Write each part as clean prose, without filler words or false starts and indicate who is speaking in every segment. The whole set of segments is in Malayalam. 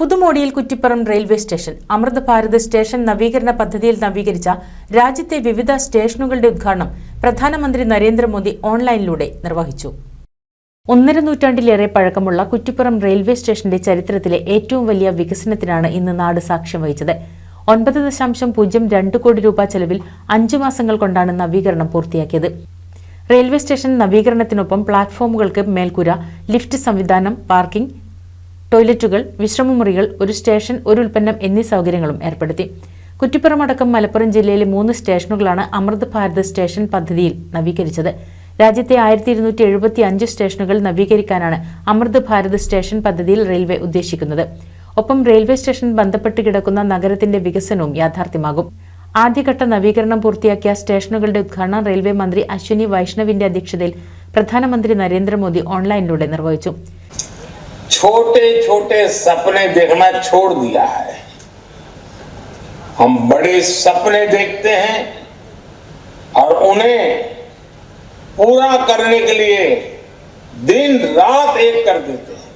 Speaker 1: പുതുമോടിയിൽ കുറ്റിപ്പുറം റെയിൽവേ സ്റ്റേഷൻ അമൃത് ഭാരത് സ്റ്റേഷൻ നവീകരണ പദ്ധതിയിൽ നവീകരിച്ച രാജ്യത്തെ വിവിധ സ്റ്റേഷനുകളുടെ ഉദ്ഘാടനം പ്രധാനമന്ത്രി നരേന്ദ്രമോദി ഓൺലൈനിലൂടെ നിർവഹിച്ചു. 1.5 നൂറ്റാണ്ടിലേറെ പഴക്കമുള്ള കുറ്റിപ്പുറം റെയിൽവേ സ്റ്റേഷന്റെ ചരിത്രത്തിലെ ഏറ്റവും വലിയ വികസനത്തിനാണ് ഇന്ന് നാട് സാക്ഷ്യം വഹിച്ചത്. 9.02 കോടി രൂപ ചെലവിൽ 5 മാസങ്ങൾ കൊണ്ടാണ് നവീകരണം പൂർത്തിയാക്കിയത്. റെയിൽവേ സ്റ്റേഷൻ നവീകരണത്തിനൊപ്പം പ്ലാറ്റ്ഫോമുകൾക്ക് മേൽക്കൂര, ലിഫ്റ്റ് സംവിധാനം, പാർക്കിംഗ്, ടോയ്ലറ്റുകൾ, വിശ്രമമുറികൾ, ഒരു സ്റ്റേഷൻ, ഒരു ഉൽപ്പന്നം എന്നീ സൗകര്യങ്ങളും ഏർപ്പെടുത്തി. കുറ്റിപ്പുറം അടക്കം മലപ്പുറം ജില്ലയിലെ 3 സ്റ്റേഷനുകളാണ് അമൃത് ഭാരത് സ്റ്റേഷൻ പദ്ധതിയിൽ നവീകരിച്ചത്. രാജ്യത്തെ 1275 സ്റ്റേഷനുകൾ നവീകരിക്കാനാണ് അമൃത് ഭാരത് സ്റ്റേഷൻ പദ്ധതിയിൽ റെയിൽവേ ഉദ്ദേശിക്കുന്നത്. ഒപ്പം റെയിൽവേ സ്റ്റേഷൻ ബന്ധപ്പെട്ട് കിടക്കുന്ന നഗരത്തിന്റെ വികസനവും യാഥാർത്ഥ്യമാകും. ആദ്യഘട്ട നവീകരണം പൂർത്തിയാക്കിയ സ്റ്റേഷനുകളുടെ ഉദ്ഘാടനം റെയിൽവേ മന്ത്രി അശ്വിനി വൈഷ്ണവിന്റെ അധ്യക്ഷതയിൽ പ്രധാനമന്ത്രി നരേന്ദ്രമോദി ഓൺലൈനിലൂടെ നിർവഹിച്ചു.
Speaker 2: छोटे छोटे सपने देखना छोड़ दिया है, हम बड़े सपने देखते हैं और उन्हें पूरा करने के लिए दिन रात एक कर देते हैं.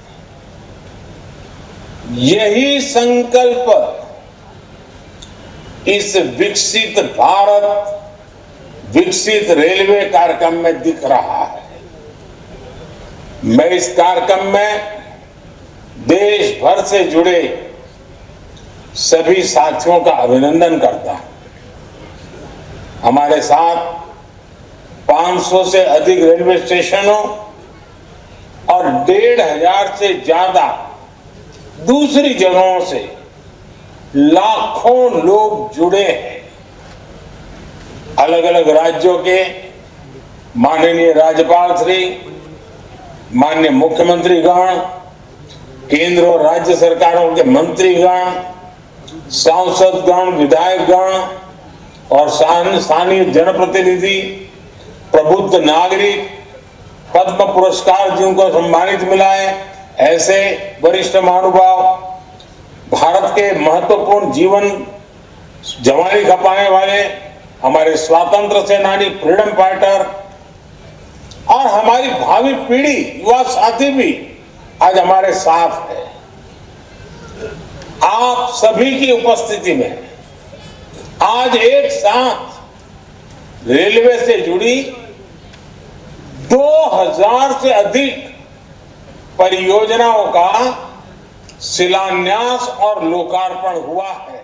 Speaker 2: यही संकल्प इस विकसित भारत विकसित रेलवे कार्यक्रम में दिख रहा है. मैं इस कार्यक्रम में देश भर से जुड़े सभी साथियों का अभिनंदन करता हूं. हमारे साथ 500 से अधिक रेलवे स्टेशनों और 1,500 से ज्यादा दूसरी जगहों से लाखों लोग जुड़े हैं. अलग अलग राज्यों के माननीय राज्यपाल श्री, माननीय मुख्यमंत्रीगण, केंद्र और राज्य सरकारों के मंत्रीगण, सांसदगण, विधायकगण और स्थानीय जनप्रतिनिधि, प्रबुद्ध नागरिक, पद्म पुरस्कार जिनको सम्मानित मिला है, ऐसे वरिष्ठ महानुभाव, भारत के महत्वपूर्ण जीवन जवानी खपाने वाले हमारे स्वतंत्र सेनानी, फ्रीडम फाइटर और हमारी भावी पीढ़ी, युवा साथी भी आज हमारे साथ है. आप सभी की उपस्थिति में आज एक साथ रेलवे से जुड़ी 2000 से अधिक परियोजनाओं का शिलान्यास और लोकार्पण हुआ है.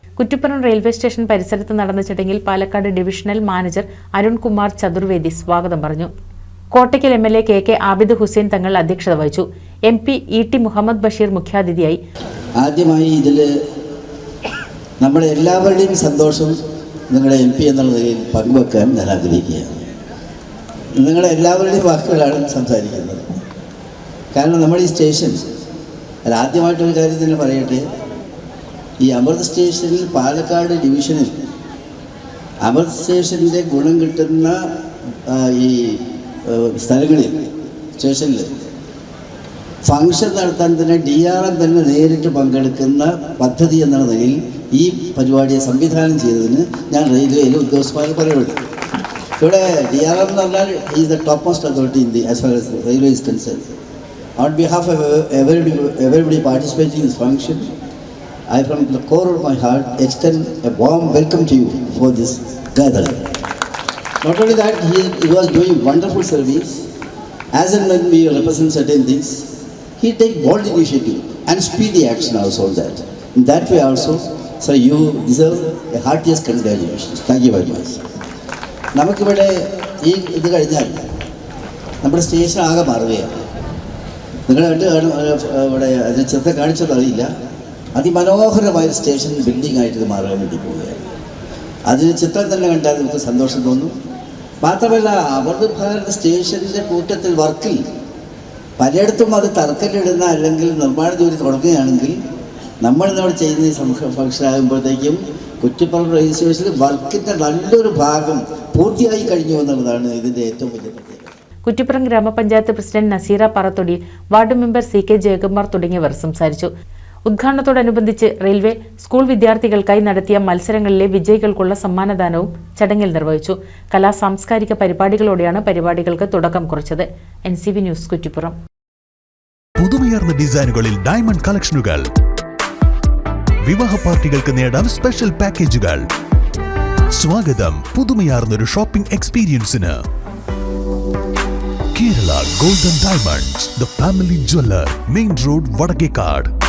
Speaker 1: കുറ്റിപ്പുറം റെയിൽവേ സ്റ്റേഷൻ പരിസരത്ത് നടന്ന ചടങ്ങിൽ പാലക്കാട് ഡിവിഷണൽ മാനേജർ അരുൺകുമാർ ചതുർവേദി സ്വാഗതം പറഞ്ഞു. കോട്ടയ്ക്കൽ MLA KK ആബിദ് ഹുസൈൻ തങ്ങൾ അധ്യക്ഷത വഹിച്ചു. MP ET മുഹമ്മദ് ബഷീർ മുഖ്യാതിഥിയായി.
Speaker 3: ആദ്യമായി ഇതിൽ നമ്മുടെ എല്ലാവരുടെയും സന്തോഷം നിങ്ങളുടെ MP എന്നുള്ള നിലയിൽ പങ്കുവെക്കാൻ ഞാൻ ആഗ്രഹിക്കുകയാണ്. നിങ്ങളുടെ എല്ലാവരുടെയും വാക്കുകളാണ് സംസാരിക്കുന്നത്. കാരണം നമ്മുടെ ഈ സ്റ്റേഷൻ ആദ്യമായിട്ടൊരു കാര്യം തന്നെ പറയട്ടെ, ഈ അമൃത് സ്റ്റേഷനിൽ പാലക്കാട് ഡിവിഷനിൽ അമൃത് സ്റ്റേഷൻ്റെ ഗുണം കിട്ടുന്ന ഈ സ്ഥലങ്ങളിൽ സ്റ്റേഷനിൽ ഫംഗ്ഷൻ നടത്താൻ തന്നെ DRM തന്നെ നേരിട്ട് പങ്കെടുക്കുന്ന പദ്ധതി എന്ന നിലയിൽ ഈ പരിപാടിയെ സംവിധാനം ചെയ്തതിന് ഞാൻ റെയിൽവേയിലെ ഉദ്യോഗസ്ഥന്മാരെ പറയപ്പെടും. ഇവിടെ DRM എന്ന് പറഞ്ഞാൽ is the top most authority in the as far as railway is concern. On behalf of everybody participating in this function, I from the core of my heart extend a warm welcome to you for this gathering. Not only that, he was doing wonderful service. As and when we represent certain things, he take bold initiative and speedy action also on that. In that way also, so you deserve a heartiest congratulations. Thank you very much. നമുക്കിവിടെ ഈ ഇത് കഴിഞ്ഞാൽ നമ്മുടെ സ്റ്റേഷൻ ആകെ മാറുകയാണ്. നിങ്ങൾ ഇവിടെ അതിന് ചിത്രം കാണിച്ചതറിയില്ല, അതിമനോഹരമായ സ്റ്റേഷൻ ബിൽഡിംഗ് ആയിട്ട് ഇത് മാറാൻ വേണ്ടി പോവുകയാണ്. അതിന് ചിത്രം തന്നെ കണ്ടാൽ നമുക്ക് സന്തോഷം തോന്നും. മാത്രമല്ല, അമൃത് ഭാരത് സ്റ്റേഷൻ്റെ കൂട്ടത്തിൽ വർക്കിൽ പലയിടത്തും അത് തറക്കല്ലിടുന്ന അല്ലെങ്കിൽ നിർമ്മാണ ജോലി തുടങ്ങുകയാണെങ്കിൽ നമ്മളിന്നവിടെ ചെയ്യുന്ന ഈ ഫംഗ്ഷൻ ആകുമ്പോഴത്തേക്കും കുറ്റിപ്പുറം റെയിൽവേ സ്റ്റേഷനിൽ വർക്കിൻ്റെ നല്ലൊരു ഭാഗം പൂർത്തിയായി കഴിഞ്ഞു എന്നുള്ളതാണ് ഇതിൻ്റെ ഏറ്റവും വലിയ പ്രത്യേകത.
Speaker 1: കുറ്റിപ്പുറം ഗ്രാമപഞ്ചായത്ത് president Naseera Parathodi, ward member CK Jayakumar തുടങ്ങിയവർ സംസാരിച്ചു. ഉദ്ഘാടനത്തോടനുബന്ധിച്ച് റെയിൽവേ സ്കൂൾ വിദ്യാർത്ഥികൾക്കായി നടത്തിയ മത്സരങ്ങളിലെ വിജയികൾക്കുള്ള സമ്മാനദാനവും ചടങ്ങിൽ നിർവഹിച്ചു. കലാ സാംസ്കാരിക പരിപാടികളോടെയാണ് പരിപാടികൾക്ക് തുടക്കം കുറിച്ചത്. NCV news Kuttippuram.
Speaker 4: പുതുമയാർന്ന ഡിസൈനുകളിൽ ഡയമണ്ട് കളക്ഷനുകൾ വിവാഹ പാർട്ടികൾക്ക് നേടാൻ സ്പെഷ്യൽ പാക്കേജുകൾ. സ്വാഗതം പുതുമയാർന്നൊരു ഷോപ്പിംഗ് എക്സ്പീരിയൻസിന്. Kerala golden diamonds, the family jeweller, main road, Vadakkekad.